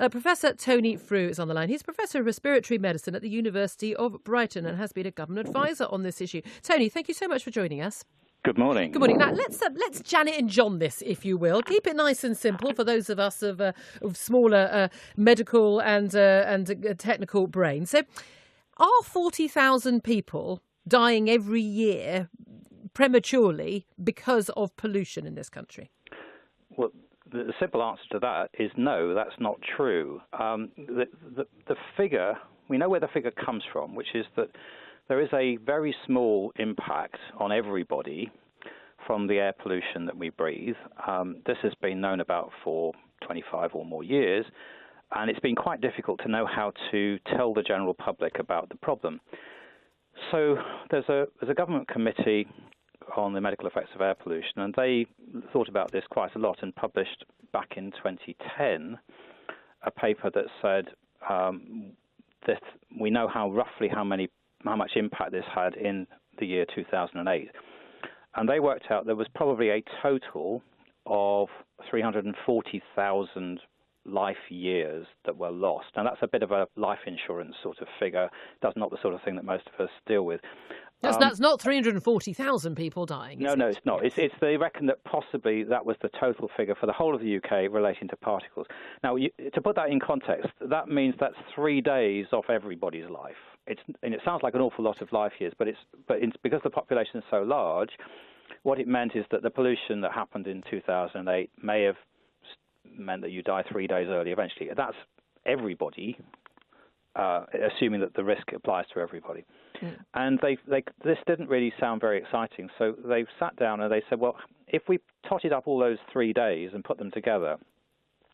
Professor Tony Frew is on the line. He's Professor of Respiratory Medicine at the University of Brighton and has been a government advisor on this issue. Tony, thank you so much for joining us. Good morning. Good morning. Now, let's Janet and John this, if you will. Keep it nice and simple for those of us of smaller medical and technical brains. So, are 40,000 people dying every year prematurely because of pollution in this country? Well, the simple answer to that is no, that's not true. The figure, we know where the figure comes from, which is that there is a very small impact on everybody from the air pollution that we breathe. This has been known about for 25 or more years, and it's been quite difficult to know how to tell the general public about the problem. So there's a government committee on the medical effects of air pollution, and they thought about this quite a lot and published back in 2010 a paper that said that we know roughly how much impact this had in the year 2008. And they worked out there was probably a total of 340,000 life years that were lost. And that's a bit of a life insurance sort of figure. That's not the sort of thing that most of us deal with. That's not 340,000 people dying. No, it's not. They reckon that possibly that was the total figure for the whole of the UK relating to particles. Now, to put that in context, that means that's 3 days off everybody's life. And it sounds like an awful lot of life years, but because the population is so large, what it meant is that the pollution that happened in 2008 may have meant that you die 3 days early eventually. That's everybody, assuming that the risk applies to everybody. Mm. And this didn't really sound very exciting. So they sat down and they said, well, if we totted up all those 3 days and put them together,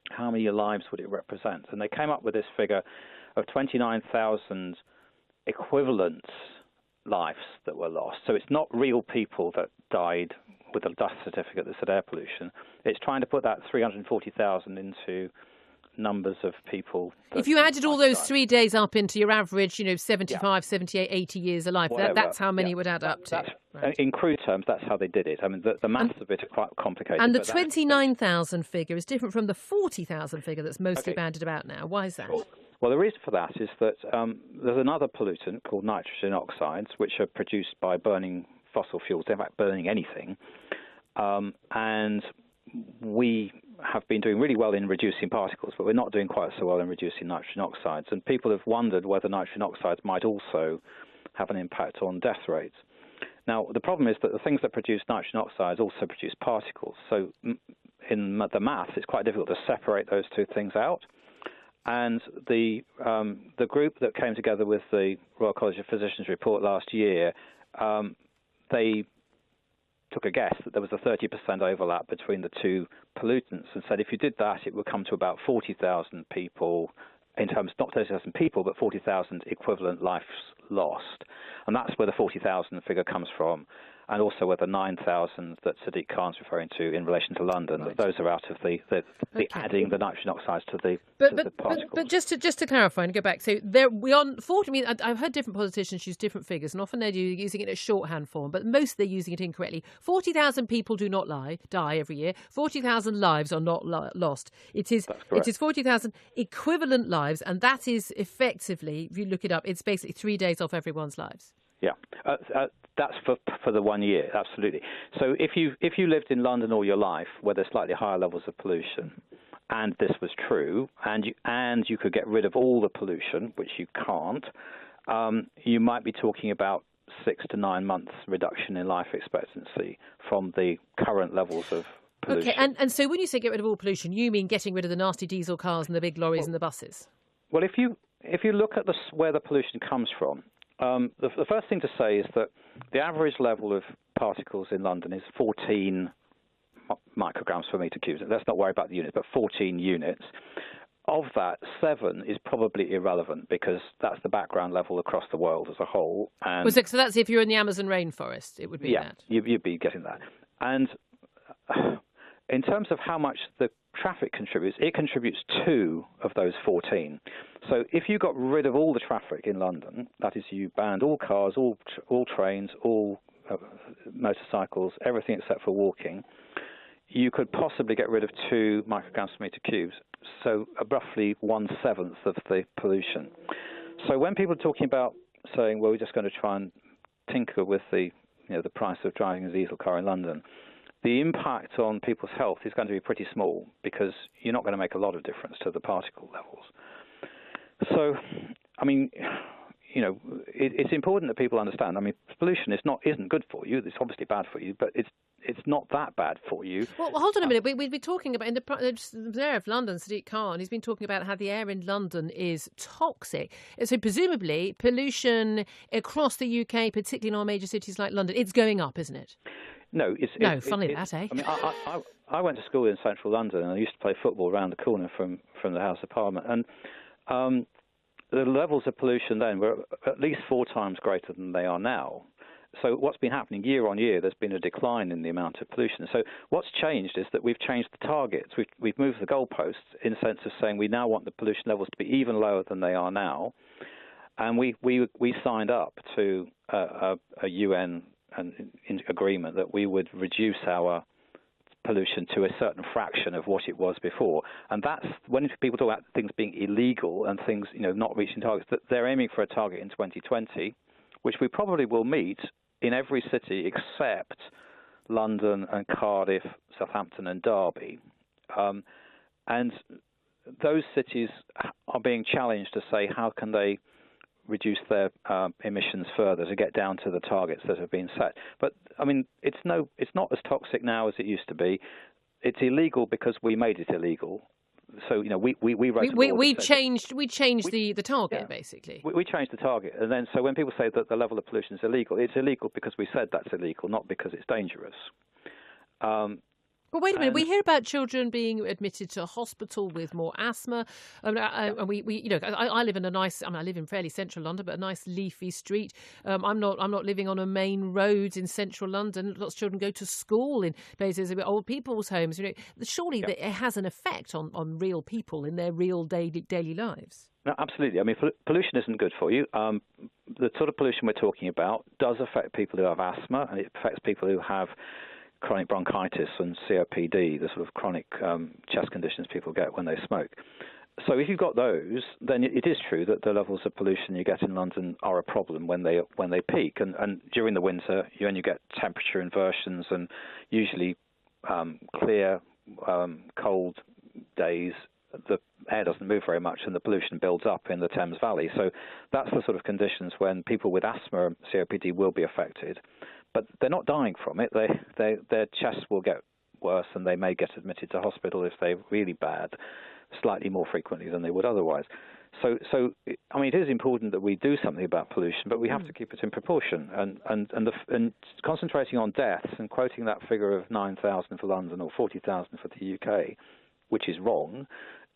how many lives would it represent? And they came up with this figure of 29,000 equivalent lives that were lost. So it's not real people that died with a death certificate that said air pollution. It's trying to put that 340,000 into numbers of people. If you added all those 3 days up into your average, 75, 78, 80 years of life, that's how many it would add up to. Right. In crude terms, that's how they did it. I mean, the maths of it are quite complicated. And the 29,000 figure is different from the 40,000 figure that's mostly bandied about now. Why is that? Well, the reason for that is that there's another pollutant called nitrogen oxides, which are produced by burning fossil fuels, in fact, burning anything. And we have been doing really well in reducing particles, but we're not doing quite so well in reducing nitrogen oxides. And people have wondered whether nitrogen oxides might also have an impact on death rates. Now, the problem is that the things that produce nitrogen oxides also produce particles. So in the maths, it's quite difficult to separate those two things out. And the group that came together with the Royal College of Physicians report last year, they took a guess that there was a 30% overlap between the two pollutants and said if you did that, it would come to about 40,000 people, in terms not 30,000 people, but 40,000 equivalent lives lost. And that's where the 40,000 figure comes from, and also where the 9,000 that Sadiq Khan's referring to in relation to London, that those are out of the adding the nitrogen oxides to the particles. But just to clarify and go back, so we on 40. I mean, I've heard different politicians use different figures, and often they're using it as shorthand form, but most they're using it incorrectly. 40,000 people do not die every year. 40,000 lives are not lost. It is 40,000 equivalent lives, and that is effectively, if you look it up, it's basically 3 days off everyone's lives. Yeah, that's for the 1 year, absolutely. So if you lived in London all your life, where there's slightly higher levels of pollution, and this was true, and you could get rid of all the pollution, which you can't, you might be talking about 6 to 9 months reduction in life expectancy from the current levels of pollution. Okay, and so when you say get rid of all pollution, you mean getting rid of the nasty diesel cars and the big lorries and the buses? Well, if you look at where the pollution comes from, the first thing to say is that the average level of particles in London is 14 micrograms per metre cubed. Let's not worry about the units, but 14 units. Of that, 7 is probably irrelevant because that's the background level across the world as a whole. And so that's if you're in the Amazon rainforest, it would be that. Yeah, you'd be getting that. And in terms of how much the traffic contributes, it contributes 2 of those 14. So if you got rid of all the traffic in London, that is, you banned all cars, all trains, all motorcycles, everything except for walking, you could possibly get rid of 2 micrograms per metre cubes, so roughly 1/7 of the pollution. So when people are talking about saying, well, we're just going to try and tinker with the price of driving a diesel car in London, the impact on people's health is going to be pretty small because you're not going to make a lot of difference to the particle levels. So, I mean, it's important that people understand. I mean, pollution isn't good for you. It's obviously bad for you, but it's not that bad for you. Well, hold on a minute. We've been talking about, in the mayor of London, Sadiq Khan, he's been talking about how the air in London is toxic. So presumably pollution across the UK, particularly in our major cities like London, it's going up, isn't it? No, funny that, eh? I mean, I went to school in central London, and I used to play football around the corner from the House of Parliament, and the levels of pollution then were at least 4 times greater than they are now. So what's been happening year on year, there's been a decline in the amount of pollution. So what's changed is that we've changed the targets. We've moved the goalposts in the sense of saying we now want the pollution levels to be even lower than they are now. And we signed up to a UN agreement that we would reduce our pollution to a certain fraction of what it was before. And that's when people talk about things being illegal and things not reaching targets, that they're aiming for a target in 2020, which we probably will meet in every city except London and Cardiff, Southampton and Derby. And those cities are being challenged to say how can they reduce their emissions further to get down to the targets that have been set. But I mean, it's not as toxic now as it used to be. It's illegal because we made it illegal. So we changed the target basically. We changed the target, and then so when people say that the level of pollution is illegal, it's illegal because we said that's illegal, not because it's dangerous. But wait a minute, we hear about children being admitted to hospital with more asthma. And I live in I live in fairly central London, but a nice leafy street. I'm not living on a main road in central London. Lots of children go to school in places, old people's homes. Surely that it has an effect on real people in their real daily lives. No, absolutely. I mean, pollution isn't good for you. The sort of pollution we're talking about does affect people who have asthma, and it affects people who have chronic bronchitis and COPD, the sort of chronic chest conditions people get when they smoke. So if you've got those, then it is true that the levels of pollution you get in London are a problem when they peak. And during the winter, you only get temperature inversions and usually clear, cold days. The air doesn't move very much and the pollution builds up in the Thames Valley. So that's the sort of conditions when people with asthma and COPD will be affected. But they're not dying from it. Their chests will get worse and they may get admitted to hospital if they're really bad, slightly more frequently than they would otherwise. So I mean, it is important that we do something about pollution, but we have to keep it in proportion. And concentrating on deaths and quoting that figure of 9,000 for London or 40,000 for the UK, which is wrong,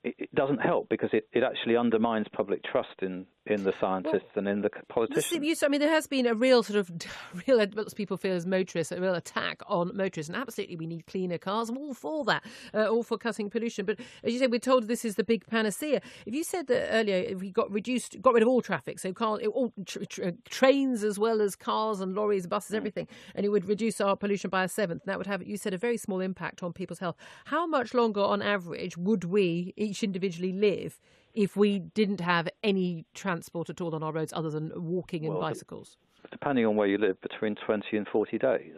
it doesn't help because it actually undermines public trust in the scientists and in the politicians. I mean, there has been a real what people feel as motorists, a real attack on motorists, and absolutely we need cleaner cars. I'm all for that, all for cutting pollution. But as you said, we're told this is the big panacea. If you said that earlier, if we got rid of all traffic, so trains as well as cars and lorries, buses, everything, and it would reduce our pollution by 1/7, that would have, you said, a very small impact on people's health. How much longer, on average, would we each individually live if we didn't have any transport at all on our roads other than walking and bicycles? Depending on where you live, between 20 and 40 days.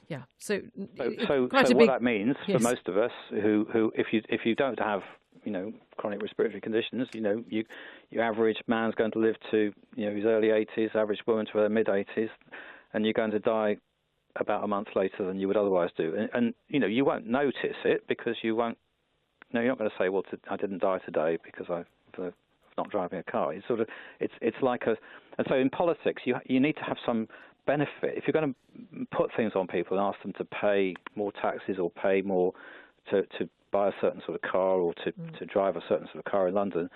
Yeah. So what that means for most of us, who if you don't have chronic respiratory conditions, your average man's going to live to his early 80s, average woman to her mid 80s, and you're going to die about a month later than you would otherwise do. And you won't notice it because you won't. No, you're not going to say, well, I didn't die today because I'm not driving a car. It's like and so in politics, you need to have some benefit. If you're going to put things on people and ask them to pay more taxes or pay more to buy a certain sort of car or to drive a certain sort of car in London,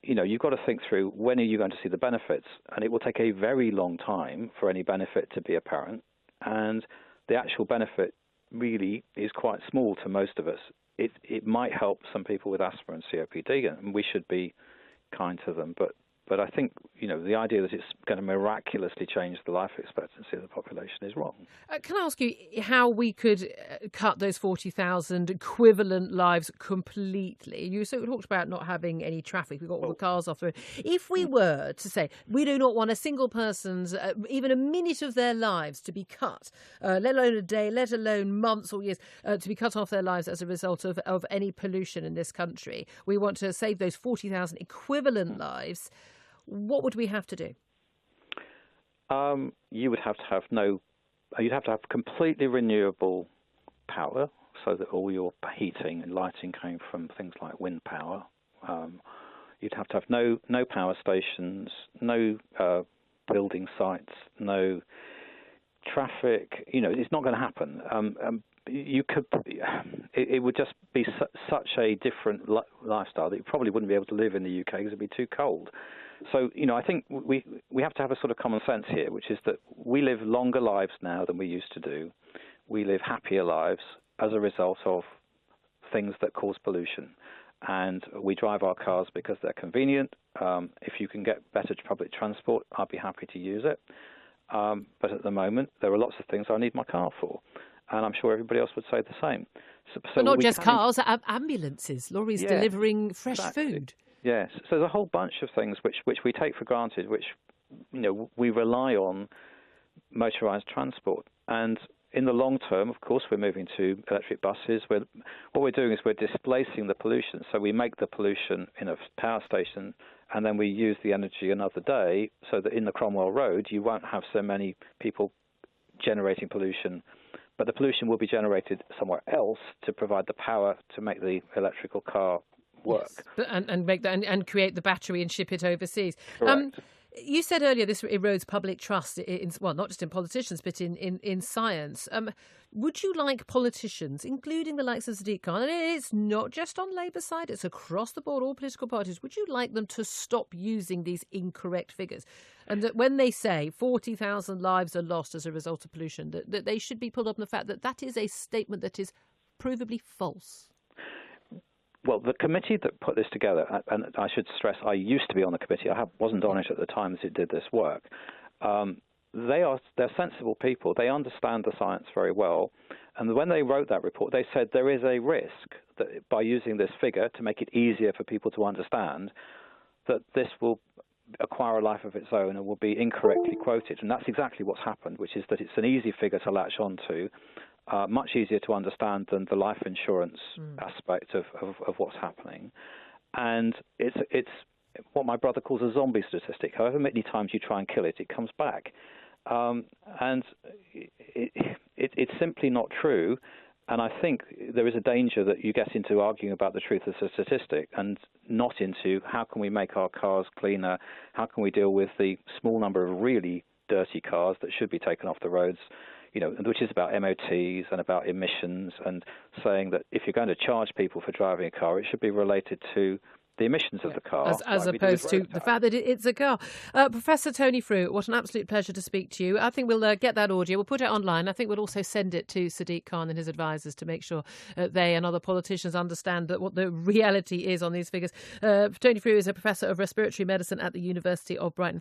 you've got to think through when are you going to see the benefits, and it will take a very long time for any benefit to be apparent, and the actual benefit really is quite small to most of us. It might help some people with asthma and COPD, and we should be kind to them, but But I think, the idea that it's going to miraculously change the life expectancy of the population is wrong. Can I ask you how we could cut those 40,000 equivalent lives completely? You sort of talked about not having any traffic. We've got all the cars off the road. If we were to say we do not want a single person's, even a minute of their lives to be cut, let alone a day, let alone months or years, to be cut off their lives as a result of any pollution in this country. We want to save those 40,000 equivalent lives. What would we have to do? You would have to have you'd have to have completely renewable power, so that all your heating and lighting came from things like wind power. You'd have to have no power stations, no building sites, no traffic. It's not going to happen. You could. It would just be such a different lifestyle that you probably wouldn't be able to live in the UK because it'd be too cold. So, I think we have to have a sort of common sense here, which is that we live longer lives now than we used to do. We live happier lives as a result of things that cause pollution. And we drive our cars because they're convenient. If you can get better public transport, I'd be happy to use it. But at the moment, there are lots of things I need my car for. And I'm sure everybody else would say the same. But not just cars, ambulances, lorries delivering fresh food. Yes, so there's a whole bunch of things which we take for granted, which we rely on motorised transport. And in the long term, of course, we're moving to electric buses. What we're doing is we're displacing the pollution. So we make the pollution in a power station, and then we use the energy another day, so that in the Cromwell Road you won't have so many people generating pollution. But the pollution will be generated somewhere else to provide the power to make the electrical car work. Yes. And make that and create the battery and ship it overseas. Correct. You said earlier this erodes public trust not just in politicians but in science. Would you like politicians, including the likes of Sadiq Khan, and it's not just on Labour's side, it's across the board, all political parties, would you like them to stop using these incorrect figures? And that when they say 40,000 lives are lost as a result of pollution, that they should be pulled up on the fact that is a statement that is provably false? Well, the committee that put this together, and I should stress I used to be on the committee. I wasn't on it at the time that it did this work. They're sensible people. They understand the science very well. And when they wrote that report, they said there is a risk that by using this figure to make it easier for people to understand, that this will acquire a life of its own and will be incorrectly quoted. And that's exactly what's happened, which is that it's an easy figure to latch onto. Much easier to understand than the life insurance aspect of what's happening. And it's what my brother calls a zombie statistic. However many times you try and kill it, it comes back. And it's simply not true. And I think there is a danger that you get into arguing about the truth of the statistic and not into how can we make our cars cleaner, how can we deal with the small number of really dirty cars that should be taken off the roads, which is about MOTs and about emissions, and saying that if you're going to charge people for driving a car, it should be related to the emissions of the car. As opposed to the fact that it's a car. Professor Tony Frew, what an absolute pleasure to speak to you. I think we'll get that audio. We'll put it online. I think we'll also send it to Sadiq Khan and his advisors to make sure they and other politicians understand what the reality is on these figures. Tony Frew is a professor of respiratory medicine at the University of Brighton.